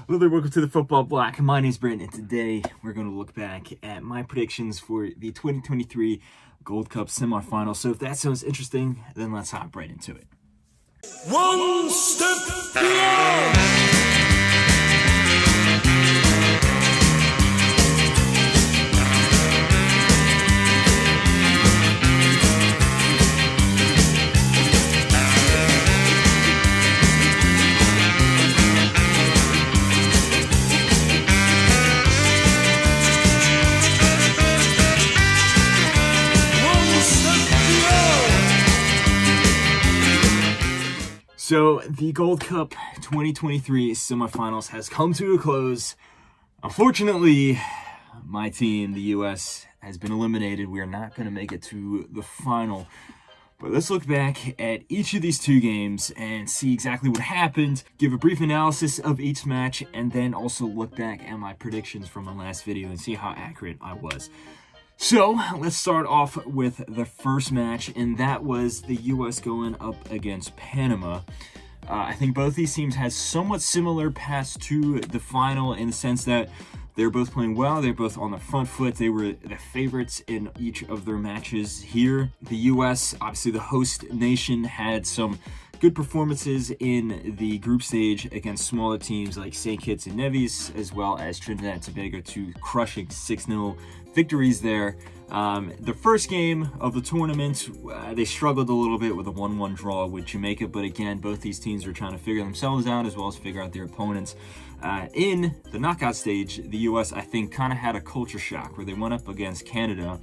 Hello there, welcome to the Football Bloc. My name's Brent, and today we're going to look back at my predictions for the 2023 Gold Cup Semifinals. So if that sounds interesting, then let's hop right into it. One step beyond. So the Gold Cup 2023 semifinals has come to a close. Unfortunately, my team, the U.S., has been eliminated. We are not going to make it to the final. But let's look back at each of these two games and see exactly what happened, give a brief analysis of each match, and then also look back at my predictions from my last video and see how accurate I was. So, let's start off with the first match, and that was the U.S. going up against Panama. I think both these teams had somewhat similar paths to the final in the sense that they're both playing well, they're both on the front foot, they were the favorites in each of their matches here. The U.S., obviously the host nation, had some good performances in the group stage against smaller teams like St. Kitts and Nevis, as well as Trinidad and Tobago, two crushing 6-0 victories there. The first game of the tournament, they struggled a little bit with a 1-1 draw with Jamaica, but again, both these teams were trying to figure themselves out as well as figure out their opponents. In the knockout stage, the U.S., I think, kind of had a culture shock where they went up against Canada,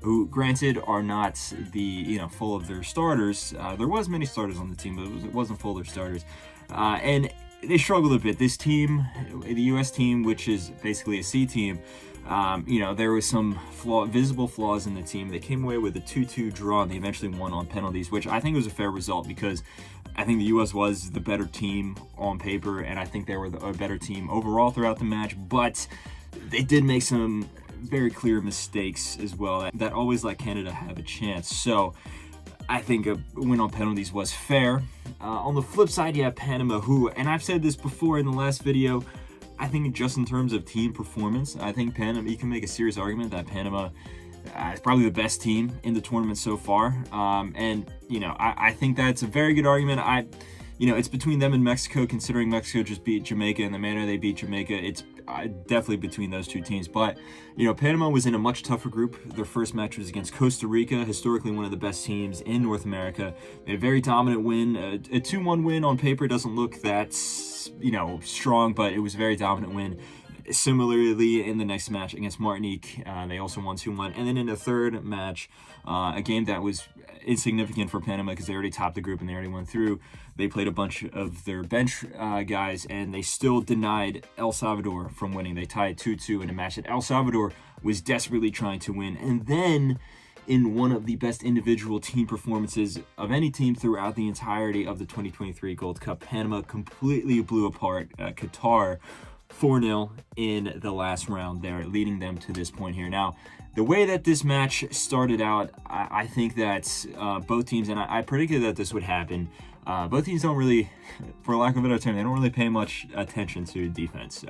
who, granted, are not the, full of their starters. There was many starters on the team, but it wasn't full of their starters. And they struggled a bit. This team, the U.S. team, which is basically a C team, there was some visible flaws in the team. They came away with a 2-2 draw, and they eventually won on penalties, which I think was a fair result because I think the U.S. was the better team on paper, and I think they were a better team overall throughout the match, but they did make some very clear mistakes as well that always let Canada have a chance. So I think a win on penalties was fair. On the flip side, you have Panama, who, and I've said this before in the last video, I think just in terms of team performance, I think Panama, you can make a serious argument that Panama is probably the best team in the tournament so far. I think that's a very good argument. It's between them and Mexico, considering Mexico just beat Jamaica in the manner they beat Jamaica. It's definitely between those two teams. But, Panama was in a much tougher group. Their first match was against Costa Rica, historically one of the best teams in North America. They had a very dominant win. A 2-1 win on paper doesn't look that, strong, but it was a very dominant win. Similarly, in the next match against Martinique, they also won 2-1. And then in the third match, a game that was insignificant for Panama because they already topped the group and they already went through, they played a bunch of their bench guys, and they still denied El Salvador from winning. They tied 2-2 in a match that El Salvador was desperately trying to win. And then, in one of the best individual team performances of any team throughout the entirety of the 2023 Gold Cup, Panama completely blew apart Qatar 4-0 in the last round there, leading them to this point here. Now, the way that this match started out, I think that both teams, and I predicted that this would happen, both teams don't really, for lack of a better term, they don't really pay much attention to defense.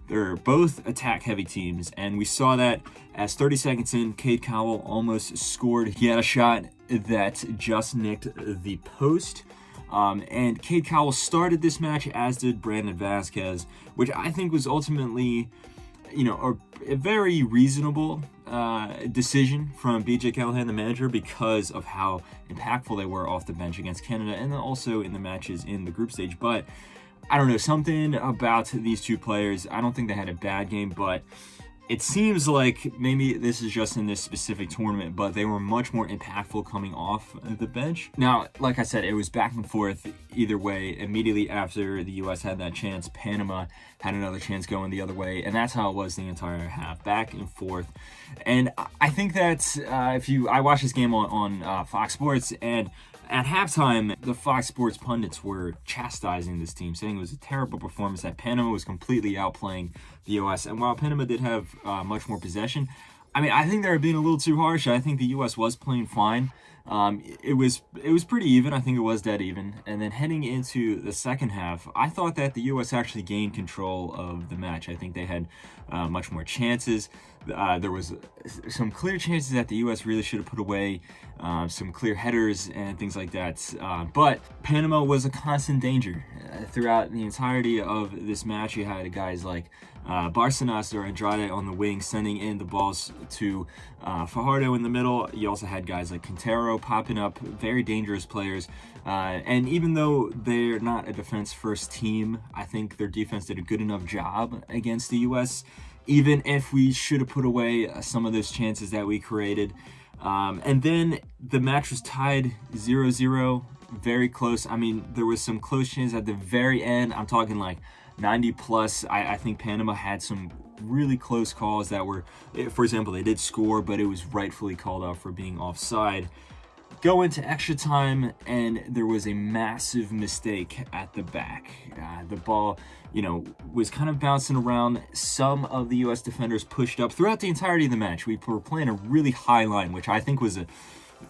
They're both attack-heavy teams, and we saw that as 30 seconds in, Cade Cowell almost scored. He had a shot that just nicked the post. And Cade Cowell started this match, as did Brandon Vasquez, which I think was ultimately, a very reasonable decision from BJ Callahan, the manager, because of how impactful they were off the bench against Canada and then also in the matches in the group stage. But I don't know, something about these two players, I don't think they had a bad game, but it seems like maybe this is just in this specific tournament, but they were much more impactful coming off the bench. Now, like I said, it was back and forth either way. Immediately after the U.S. had that chance, Panama had another chance going the other way, and that's how it was the entire half, back and forth. And I think that I watched this game on Fox Sports, and at halftime, the Fox Sports pundits were chastising this team, saying it was a terrible performance, that Panama was completely outplaying the U.S. And while Panama did have much more possession, I think they were being a little too harsh. I think the U.S. was playing fine. It was pretty even. I think it was dead even. And then heading into the second half, I thought that the U.S. actually gained control of the match. I think they had much more chances. There was some clear chances that the U.S. really should have put away, some clear headers and things like that. But Panama was a constant danger throughout the entirety of this match. You had guys like Barcenas or Andrade on the wing sending in the balls to Fajardo in the middle. You also had guys like Quintero popping up, very dangerous players. And even though they're not a defense first team, I think their defense did a good enough job against the U.S., even if we should have put away some of those chances that we created. And then the match was tied 0-0, very close. I mean, there was some close chances at the very end. I'm talking like 90 plus. I think Panama had some really close calls that were, for example, they did score, but it was rightfully called out for being offside. Go into extra time, and there was a massive mistake at the back. The ball, was kind of bouncing around. Some of the U.S. defenders pushed up throughout the entirety of the match. We were playing a really high line, which I think was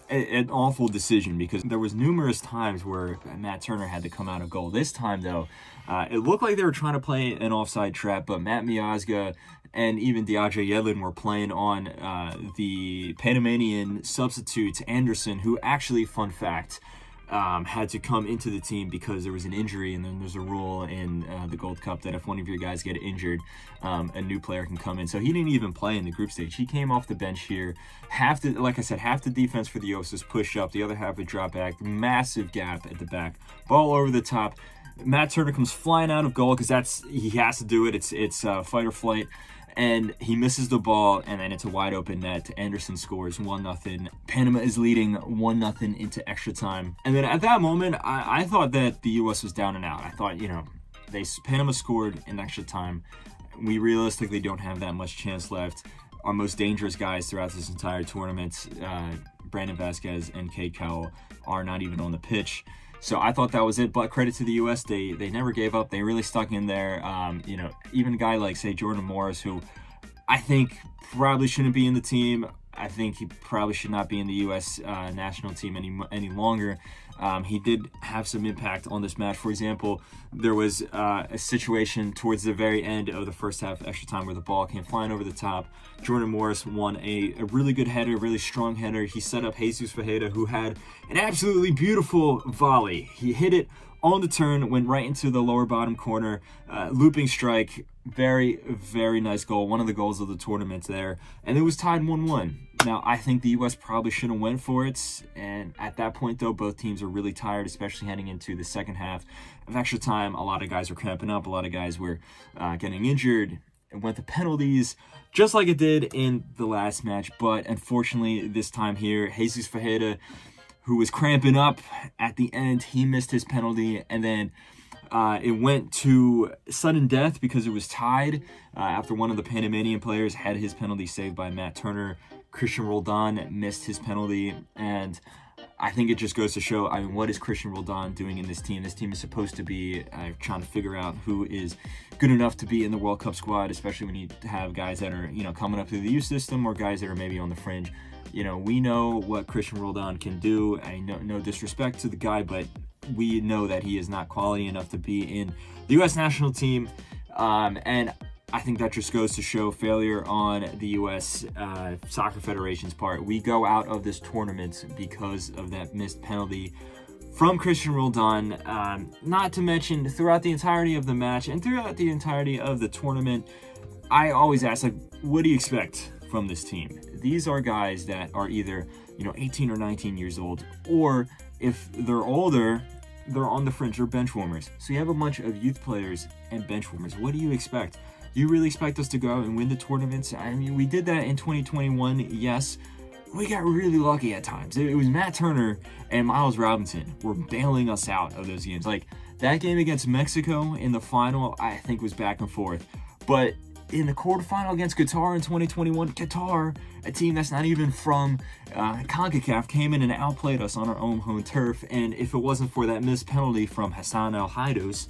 an awful decision, because there was numerous times where Matt Turner had to come out of goal. This time, though, it looked like they were trying to play an offside trap, but Matt Miazga and even DeAndre Yedlin were playing on the Panamanian substitute, Anderson, who actually, fun fact, had to come into the team because there was an injury, and then there's a rule in the Gold Cup that if one of your guys get injured, a new player can come in. So he didn't even play in the group stage. He came off the bench here. Half the defense for the U.S. was pushed up, the other half would drop back. Massive gap at the back. Ball over the top. Matt Turner comes flying out of goal because he has to do it. It's fight or flight. And he misses the ball, and then it's a wide open net. Anderson scores 1-0. Panama is leading 1-0 into extra time. And then at that moment, I thought that the U.S. was down and out. I thought, Panama scored in extra time. We realistically don't have that much chance left. Our most dangerous guys throughout this entire tournament, Brandon Vasquez and Cade Cowell, are not even on the pitch. So I thought that was it, but credit to the U.S. They never gave up. They really stuck in there. Even a guy like, say, Jordan Morris, who I think probably shouldn't be in the team. I think he probably should not be in the U.S. National team any longer. He did have some impact on this match. For example, there was a situation towards the very end of the first half extra time where the ball came flying over the top. Jordan Morris won a really good header, really strong header. He set up Jesus Fajeda, who had an absolutely beautiful volley. He hit it on the turn, went right into the lower bottom corner, looping strike. Very, very nice goal. One of the goals of the tournament there. And it was tied 1-1. Now, I think the U.S. probably should have went for it. And at that point, though, both teams were really tired, especially heading into the second half of extra time. A lot of guys were cramping up. A lot of guys were getting injured. It went to penalties, just like it did in the last match. But unfortunately, this time here, Jesus Fajeda, who was cramping up at the end, he missed his penalty. And then it went to sudden death because it was tied after one of the Panamanian players had his penalty saved by Matt Turner. Christian Roldan missed his penalty, and I think it just goes to show, what is Christian Roldan doing in this team? This team is supposed to be trying to figure out who is good enough to be in the World Cup squad, especially when you have guys that are, coming up through the youth system, or guys that are maybe on the fringe. We know what Christian Roldan can do. I know, no disrespect to the guy, but we know that he is not quality enough to be in the U.S. national team. And I think that just goes to show failure on the U.S. Soccer Federation's part. We go out of this tournament because of that missed penalty from Christian Roldan. Not to mention, throughout the entirety of the match and throughout the entirety of the tournament, I always ask, what do you expect from this team? These are guys that are either, 18 or 19 years old, or if they're older, they're on the fringe, they're bench warmers. So you have a bunch of youth players and bench warmers. What do you expect? You really expect us to go out and win the tournaments? We did that in 2021, yes. We got really lucky at times. It was Matt Turner and Miles Robinson were bailing us out of those games. Like, that game against Mexico in the final, I think, was back and forth. But in the quarterfinal against Qatar in 2021, Qatar, a team that's not even from CONCACAF, came in and outplayed us on our own home turf. And if it wasn't for that missed penalty from Hassan El Haidos,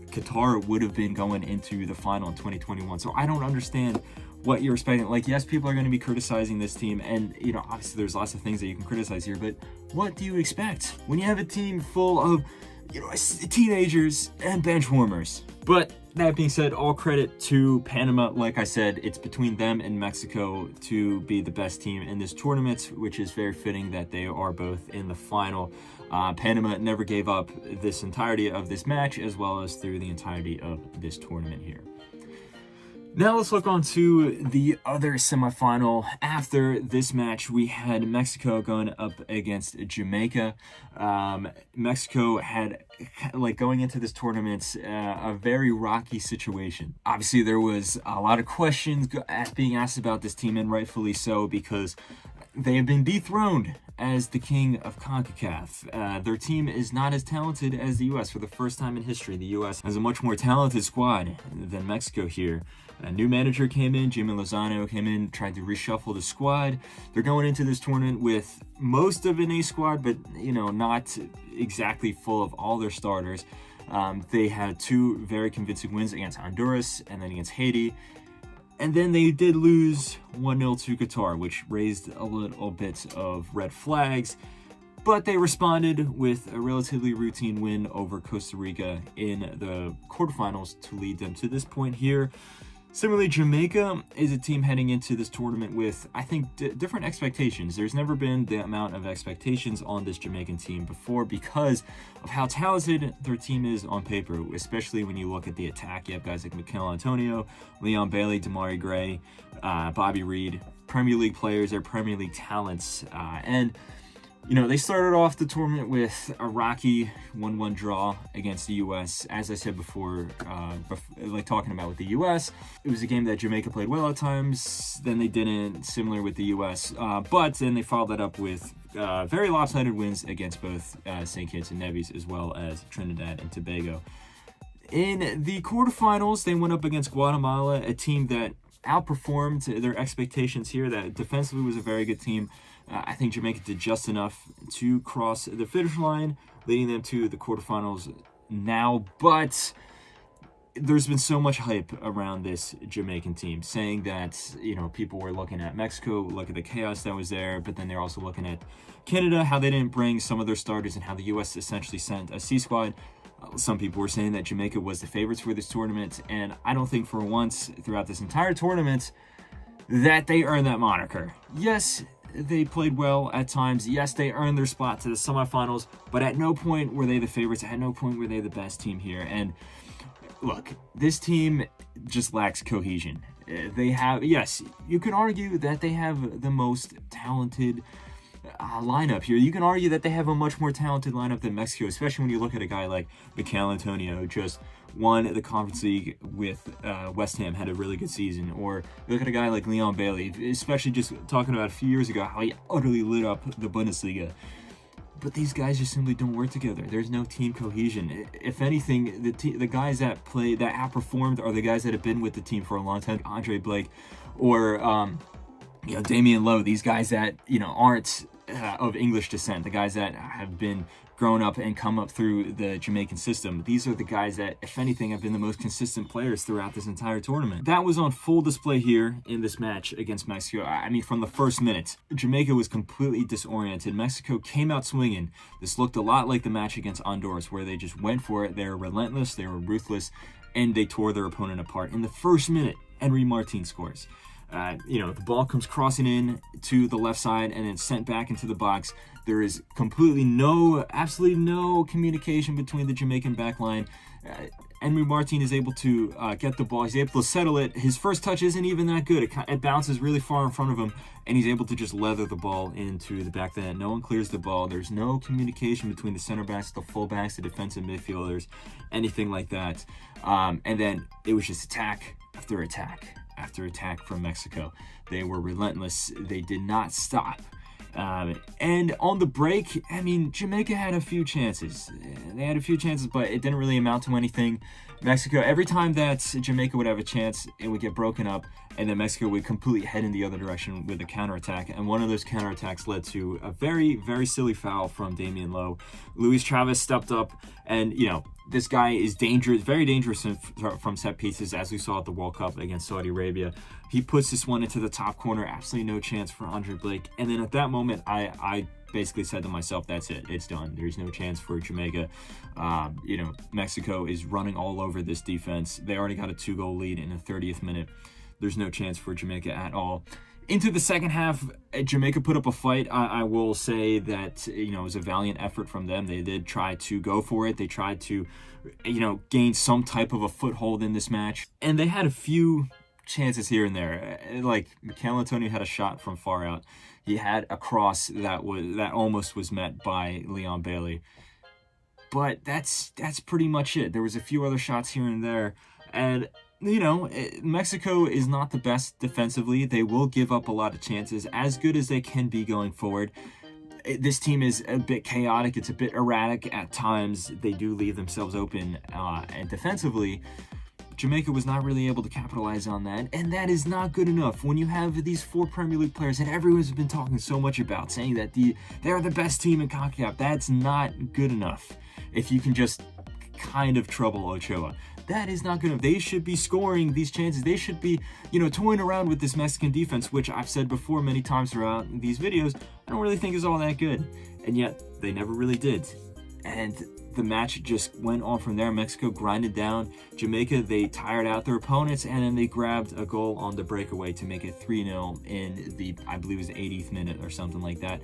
Qatar would have been going into the final in 2021. So I don't understand what you're expecting. Like, yes, people are going to be criticizing this team, and obviously there's lots of things that you can criticize here, but what do you expect when you have a team full of teenagers and bench warmers? But that being said, all credit to Panama. Like I said, it's between them and Mexico to be the best team in this tournament, which is very fitting that they are both in the final. Panama never gave up this entirety of this match, as well as through the entirety of this tournament here. Now let's look on to the other semifinal. After this match, we had Mexico going up against Jamaica. Mexico had, going into this tournament, a very rocky situation. Obviously, there was a lot of questions being asked about this team, and rightfully so, because they have been dethroned as the king of CONCACAF. Their team is not as talented as the U.S. For the first time in history, the U.S. has a much more talented squad than Mexico here. A new manager came in, Jimmy Lozano came in, tried to reshuffle the squad. They're going into this tournament with most of an A squad, but not exactly full of all their starters. They had two very convincing wins against Honduras and then against Haiti. And then they did lose 1-0 to Qatar, which raised a little bit of red flags. But they responded with a relatively routine win over Costa Rica in the quarterfinals to lead them to this point here. Similarly, Jamaica is a team heading into this tournament with, I think, different expectations. There's never been the amount of expectations on this Jamaican team before because of how talented their team is on paper, especially when you look at the attack. You have guys like Mikel Antonio, Leon Bailey, Damari Gray, Bobby Reed, Premier League players, they're Premier League talents. They started off the tournament with a rocky 1-1 draw against the U.S. As I said before, talking about with the U.S., it was a game that Jamaica played well at times, then they didn't, similar with the U.S., but then they followed that up with very lopsided wins against both St. Kitts and Nevis as well as Trinidad and Tobago. In the quarterfinals, they went up against Guatemala, a team that outperformed their expectations here, that defensively was a very good team. I think Jamaica did just enough to cross the finish line, leading them to the quarterfinals now. But there's been so much hype around this Jamaican team, saying that, people were looking at Mexico, look at the chaos that was there, but then they're also looking at Canada, how they didn't bring some of their starters, and how the U.S. essentially sent a C squad. Some people were saying that Jamaica was the favorites for this tournament, and I don't think for once throughout this entire tournament that they earned that moniker. Yes, they played well at times. Yes, they earned their spot to the semifinals, but at no point were they the favorites. At no point were they the best team here. And look, this team just lacks cohesion. They have, yes, you can argue that they have the most talented lineup here. You can argue that they have a much more talented lineup than Mexico, especially when you look at a guy like Mikel Antonio, just won the Conference League with West Ham, had a really good season. Or you look at a guy like Leon Bailey, especially just talking about a few years ago, how he utterly lit up the Bundesliga. But these guys just simply don't work together. There's no team cohesion. If anything, the guys that outperformed are the guys that have been with the team for a long time. Andre Blake or Damian Lowe, these guys that aren't of English descent, the guys that have been grown up and come up through the Jamaican system. These are the guys that, if anything, have been the most consistent players throughout this entire tournament. That was on full display here in this match against Mexico. I mean, from the first minute, Jamaica was completely disoriented. Mexico came out swinging. This looked a lot like the match against Honduras, where they just went for it. They were relentless, they were ruthless, and they tore their opponent apart. In the first minute, Henry Martin scores. The ball comes crossing in to the left side and then sent back into the box. There is absolutely no communication between the Jamaican back line. Henry Martin is able to get the ball. He's able to settle it. His first touch isn't even that good. It bounces really far in front of him, and he's able to just leather the ball into the back of the net. No one clears the ball. There's no communication between the center backs, the full backs, the defensive midfielders, anything like that. And then it was just attack after attack after attack from Mexico. They were relentless. They did not stop. And on the break, I mean, Jamaica had a few chances. They had a few chances, but it didn't really amount to anything. Mexico, every time that Jamaica would have a chance, it would get broken up, and then Mexico would completely head in the other direction with a counterattack. And one of those counterattacks led to a very, very silly foul from Damian Lowe. Luis Chavez stepped up, and this guy is dangerous, very dangerous from set pieces, as we saw at the World Cup against Saudi Arabia. He puts this one into the top corner, absolutely no chance for Andre Blake. And then at that moment, I basically said to myself, that's it, it's done. There's no chance for Jamaica. Mexico is running all over this defense. They already got a 2-goal lead in the 30th minute. There's no chance for Jamaica at all. Into the second half, Jamaica put up a fight. I will say that, it was a valiant effort from them. They did try to go for it. They tried to, gain some type of a foothold in this match. And they had a few chances here and there. Like, Mikel Antonio had a shot from far out. He had a cross that almost was met by Leon Bailey. But that's pretty much it. There was a few other shots here and there. And Mexico is not the best defensively. They will give up a lot of chances, as good as they can be going forward. This team is a bit chaotic. It's a bit erratic at times. They do leave themselves open. And defensively, Jamaica was not really able to capitalize on that. And that is not good enough. When you have these 4 Premier League players that everyone's been talking so much about, saying that they are the best team in CONCACAF, that's not good enough. If you can just kind of trouble Ochoa. That is not good enough. They should be scoring these chances. They should be, toying around with this Mexican defense, which I've said before many times throughout these videos, I don't really think is all that good. And yet, they never really did. And the match just went on from there. Mexico grinded down. Jamaica, they tired out their opponents, and then they grabbed a goal on the breakaway to make it 3-0 in the, I believe it was the 80th minute or something like that.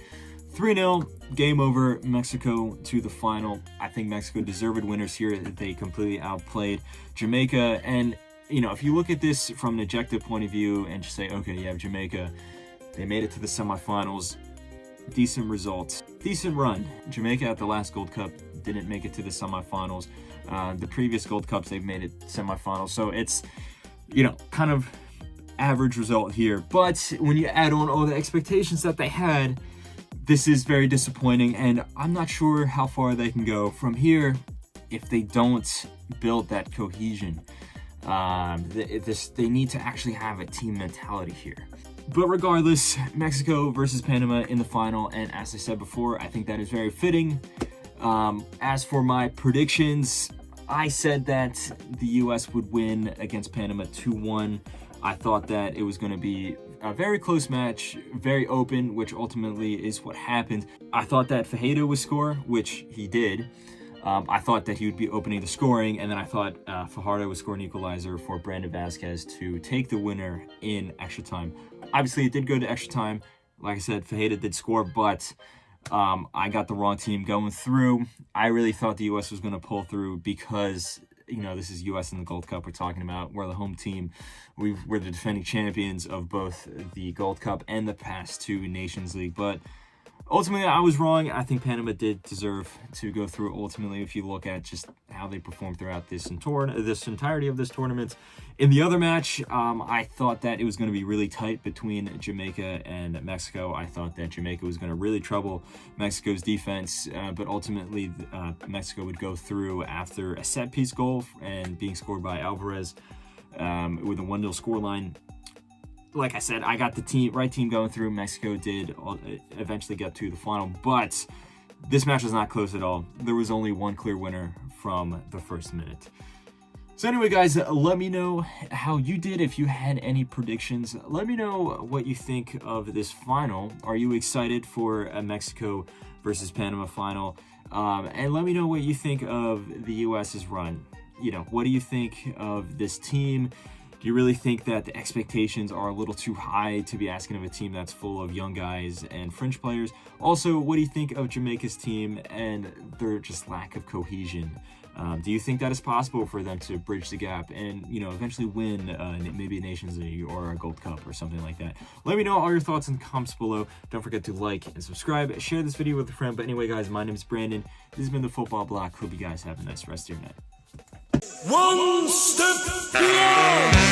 3-0, game over, Mexico to the final. I think Mexico deserved winners here. They completely outplayed Jamaica. And, if you look at this from an objective point of view and just say, okay, you have Jamaica, they made it to the semifinals, decent results, decent run. Jamaica at the last Gold Cup didn't make it to the semifinals. The previous Gold Cups, they've made it semifinals. So it's, kind of average result here. But when you add on all the expectations that they had, this is very disappointing, and I'm not sure how far they can go from here if they don't build that cohesion. They need to actually have a team mentality here. But regardless, Mexico versus Panama in the final, and as I said before, I think that is very fitting. As for my predictions, I said that the U.S. would win against Panama 2-1. I thought that it was going to be a very close match, very open, which ultimately is what happened. I thought that Fajeda would score, which he did. I thought that he would be opening the scoring, and then I thought Fajardo would score an equalizer for Brandon Vazquez to take the winner in extra time. Obviously, it did go to extra time. Like I said, Fajeda did score, but I got the wrong team going through. I really thought the U.S. was going to pull through because this is U.S. in the Gold Cup we're talking about. We're the home team. We're the defending champions of both the Gold Cup and the past 2 Nations League. But ultimately, I was wrong. I think Panama did deserve to go through ultimately if you look at just how they performed throughout this entirety of this tournament. In the other match, I thought that it was going to be really tight between Jamaica and Mexico. I thought that Jamaica was going to really trouble Mexico's defense, but ultimately Mexico would go through after a set-piece goal and being scored by Alvarez with a 1-0 scoreline. Like I said, I got the right team going through. Mexico did eventually get to the final, but this match was not close at all. There was only one clear winner from the first minute. So anyway, guys, let me know how you did, if you had any predictions. Let me know what you think of this final. Are you excited for a Mexico versus Panama final? And let me know what you think of the U.S.'s run. What do you think of this team? Do you really think that the expectations are a little too high to be asking of a team that's full of young guys and fringe players? Also, what do you think of Jamaica's team and their just lack of cohesion? Do you think that it's possible for them to bridge the gap and, eventually win maybe a Nations League or a Gold Cup or something like that? Let me know all your thoughts in the comments below. Don't forget to like and subscribe. Share this video with a friend. But anyway, guys, my name is Brandon. This has been the Football Bloc. Hope you guys have a nice rest of your night. One step beyond.